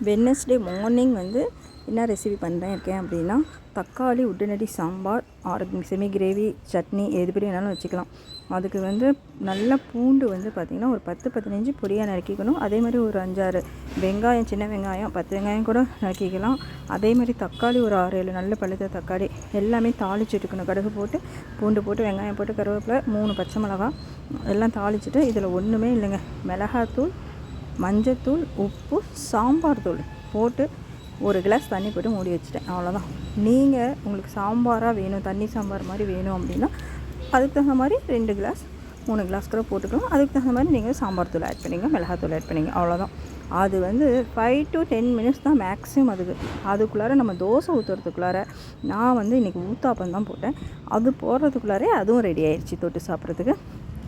Wednesday morning வந்து என்ன recipe இருக்கேன் அப்படின்னா, தக்காளி உடனடி sambar or semi gravy chutney எது எப்படி வேணாலும் வச்சுக்கலாம். அதுக்கு வந்து நல்ல பூண்டு வந்து பார்த்திங்கன்னா ஒரு 10-15 பொடியாக நறுக்கிக்கணும். அதே மாதிரி ஒரு 5-6 வெங்காயம், சின்ன வெங்காயம் 10 வெங்காயம் கூட நறுக்கிக்கலாம். அதே மாதிரி தக்காளி ஒரு 6-7 நல்ல பழுத்த தக்காளி எல்லாமே தாளிச்சுட்டுக்கணும். கடுகு போட்டு, பூண்டு போட்டு, வெங்காயம் போட்டு, கருவேப்பிலை, 3 பச்சை மிளகாய் எல்லாம் தாளிச்சுட்டு, இதில் ஒன்றுமே இல்லைங்க, மிளகாத்தூள், மஞ்சத்தூள், உப்பு, சாம்பார் தூள் போட்டு ஒரு கிளாஸ் தண்ணி போட்டு மூடி வச்சுட்டேன். அவ்வளோதான். நீங்கள் உங்களுக்கு சாம்பாராக வேணும், தண்ணி சாம்பார் மாதிரி வேணும் அப்படின்னா அதுக்கு தகுந்த மாதிரி 2 கிளாஸ் 3 கிளாஸ் கூட போட்டுக்கலாம். அதுக்கு தகுந்த மாதிரி நீங்கள் சாம்பார் தூள் ஆட் பண்ணிங்க, மிளகாத்தூள் ஆட் பண்ணிங்க, அவ்வளோதான். அது வந்து 5 to 10 மினிட்ஸ் தான் மேக்ஸிமம். அதுக்குள்ளார நம்ம தோசை ஊற்றுறதுக்குள்ளார நான் வந்து இன்றைக்கி ஊத்தாப்பம் தான் போட்டேன். அது போடுறதுக்குள்ளாரே அதுவும் ரெடி ஆயிடுச்சு. தொட்டு சாப்பிட்றதுக்கு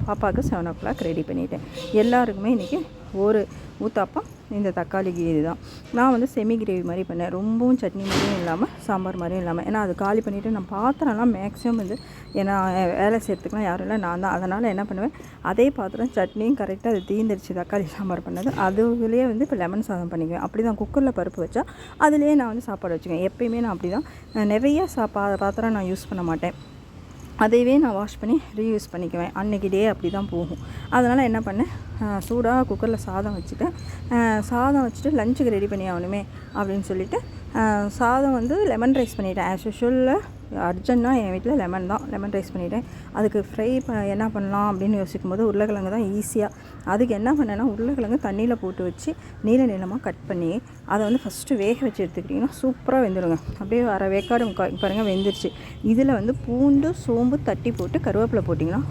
பாப்பாவுக்கு 7 o'clock ரெடி பண்ணிட்டேன். எல்லாருக்குமே இன்றைக்கி ஒரு ஊத்தாப்பம் இந்த தக்காளி கிரேவி தான். நான் வந்து செமி கிரேவி மாதிரி பண்ணேன். ரொம்பவும் சட்னி மாதிரியும் இல்லாமல் சாம்பார் மாதிரியும் இல்லாமல். ஏன்னா அது காலி பண்ணிவிட்டு நான் பாத்திரம்லாம் மேக்ஸிமம் வந்து ஏன்னா வேலை செய்கிறதுக்குலாம் யாரும் இல்லை, நான் தான். அதனால் என்ன பண்ணுவேன், அதே பாத்திரம் சட்னியும் கரெக்டாக அது தீந்துருச்சு. தக்காளி சாம்பார் பண்ணது அதுலேயே வந்து இப்போ லெமன் சாதம் பண்ணிக்குவேன். அப்படி தான் குக்கரில் பருப்பு வச்சா அதுலேயே நான் வந்து சாப்பாடு வச்சுக்குவேன். எப்போயுமே நான் அப்படி தான். நிறைய பாத்திரம் நான் யூஸ் பண்ண மாட்டேன். அதையவே நான் வாஷ் பண்ணி ரீயூஸ் பண்ணிக்குவேன். அன்றைக்கி டே அப்படி தான் போகும். அதனால் என்ன பண்ணேன், சூடாக குக்கரில் சாதம் வச்சுட்டேன். சாதம் வச்சுட்டு லஞ்சுக்கு ரெடி பண்ணி ஆகணுமே அப்படின்னு சொல்லிவிட்டு சாதம் வந்து லெமன் ரைஸ் பண்ணிவிட்டேன். ஆஸ் யூஷுவலில் அர்ஜென்ட்னா என் வீட்டில் லெமன் ரைஸ் பண்ணிவிட்டேன். அதுக்கு ஃப்ரை என்ன பண்ணலாம் அப்படின்னு யோசிக்கும் போது உருளைக்கிழங்கு தான் ஈஸியாக. அதுக்கு என்ன பண்ணேன்னா, உருளைக்கிழங்கு தண்ணியில் போட்டு வச்சு நீளமாக கட் பண்ணி அதை வந்து ஃபஸ்ட்டு வேக வச்சு எடுத்துக்கிட்டிங்கன்னா சூப்பராக வெந்துடுங்க. அப்படியே அரை வேக்காடு பாருங்கள் வெந்துருச்சு. இதில் வந்து பூண்டு, சோம்பு தட்டி போட்டு கருவேப்பிலை போட்டிங்கன்னா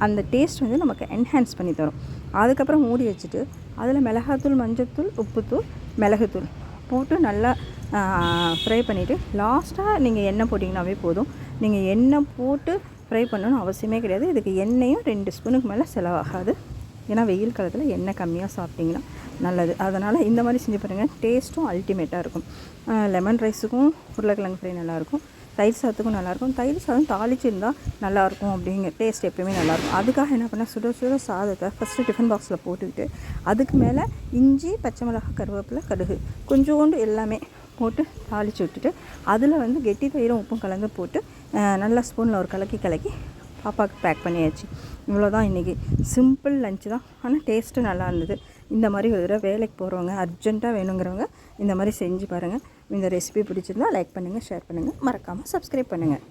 அந்த டேஸ்ட் வந்து நமக்கு என்ஹான்ஸ் பண்ணி தரும். அதுக்கப்புறம் மூடி வச்சுட்டு அதில் மிளகாத்தூள், மஞ்சத்தூள், உப்புத்தூள், மிளகுத்தூள் போட்டு நல்லா ஃப்ரை பண்ணிவிட்டு லாஸ்ட்டாக நீங்கள் எண்ணெய் போட்டிங்கனாவே போதும். நீங்கள் எண்ணெய் போட்டு ஃப்ரை பண்ணணும்னு அவசியமே கிடையாது. இதுக்கு எண்ணெயும் 2 ஸ்பூனுக்கு மேலே செலவாகாது. ஏன்னா வெயில் காலத்தில் எண்ணெய் கம்மியாக சாப்பிட்டிங்கன்னா நல்லது. அதனால் இந்த மாதிரி செஞ்சு பாருங்கள், டேஸ்ட்டும் அல்டிமேட்டாக இருக்கும். லெமன் ரைஸுக்கும் உருளைக்கிழங்கு ஃப்ரை நல்லாயிருக்கும், தயிர் சாதத்துக்கும் நல்லாயிருக்கும். தயிர் சாதம் தாளிச்சிருந்தால் நல்லாயிருக்கும். அப்படிங்கிற டேஸ்ட் எப்போயுமே நல்லாயிருக்கும். அதுக்காக என்ன பண்ணேன், சுட சாதத்தை ஃபஸ்ட்டு டிஃபன் பாக்ஸில் போட்டுக்கிட்டு அதுக்கு மேலே இஞ்சி, பச்சை மிளகாய், கருவேப்பிலை, கடுகு கொஞ்சோண்டு எல்லாமே போட்டு தாளித்து விட்டுட்டு அதில் வந்து கெட்டி தயிரும் உப்பும் கலந்து போட்டு நல்லா ஸ்பூனில் ஒரு கலக்கி பாப்பாவுக்கு பேக் பண்ணியாச்சு. இவ்வளோதான் இன்றைக்கி. சிம்பிள் லஞ்சு தான், ஆனால் டேஸ்ட்டு நல்லா இருந்தது. இந்த மாதிரி ஒரு தடவை வேலைக்கு போகிறவங்க, அர்ஜென்ட்டாக வேணுங்கிறவங்க இந்த மாதிரி செஞ்சு பாருங்கள். இந்த ரெசிபி பிடிச்சிருந்தால் லைக் பண்ணுங்கள், ஷேர் பண்ணுங்கள், மறக்காமல் சப்ஸ்கிரைப் பண்ணுங்கள்.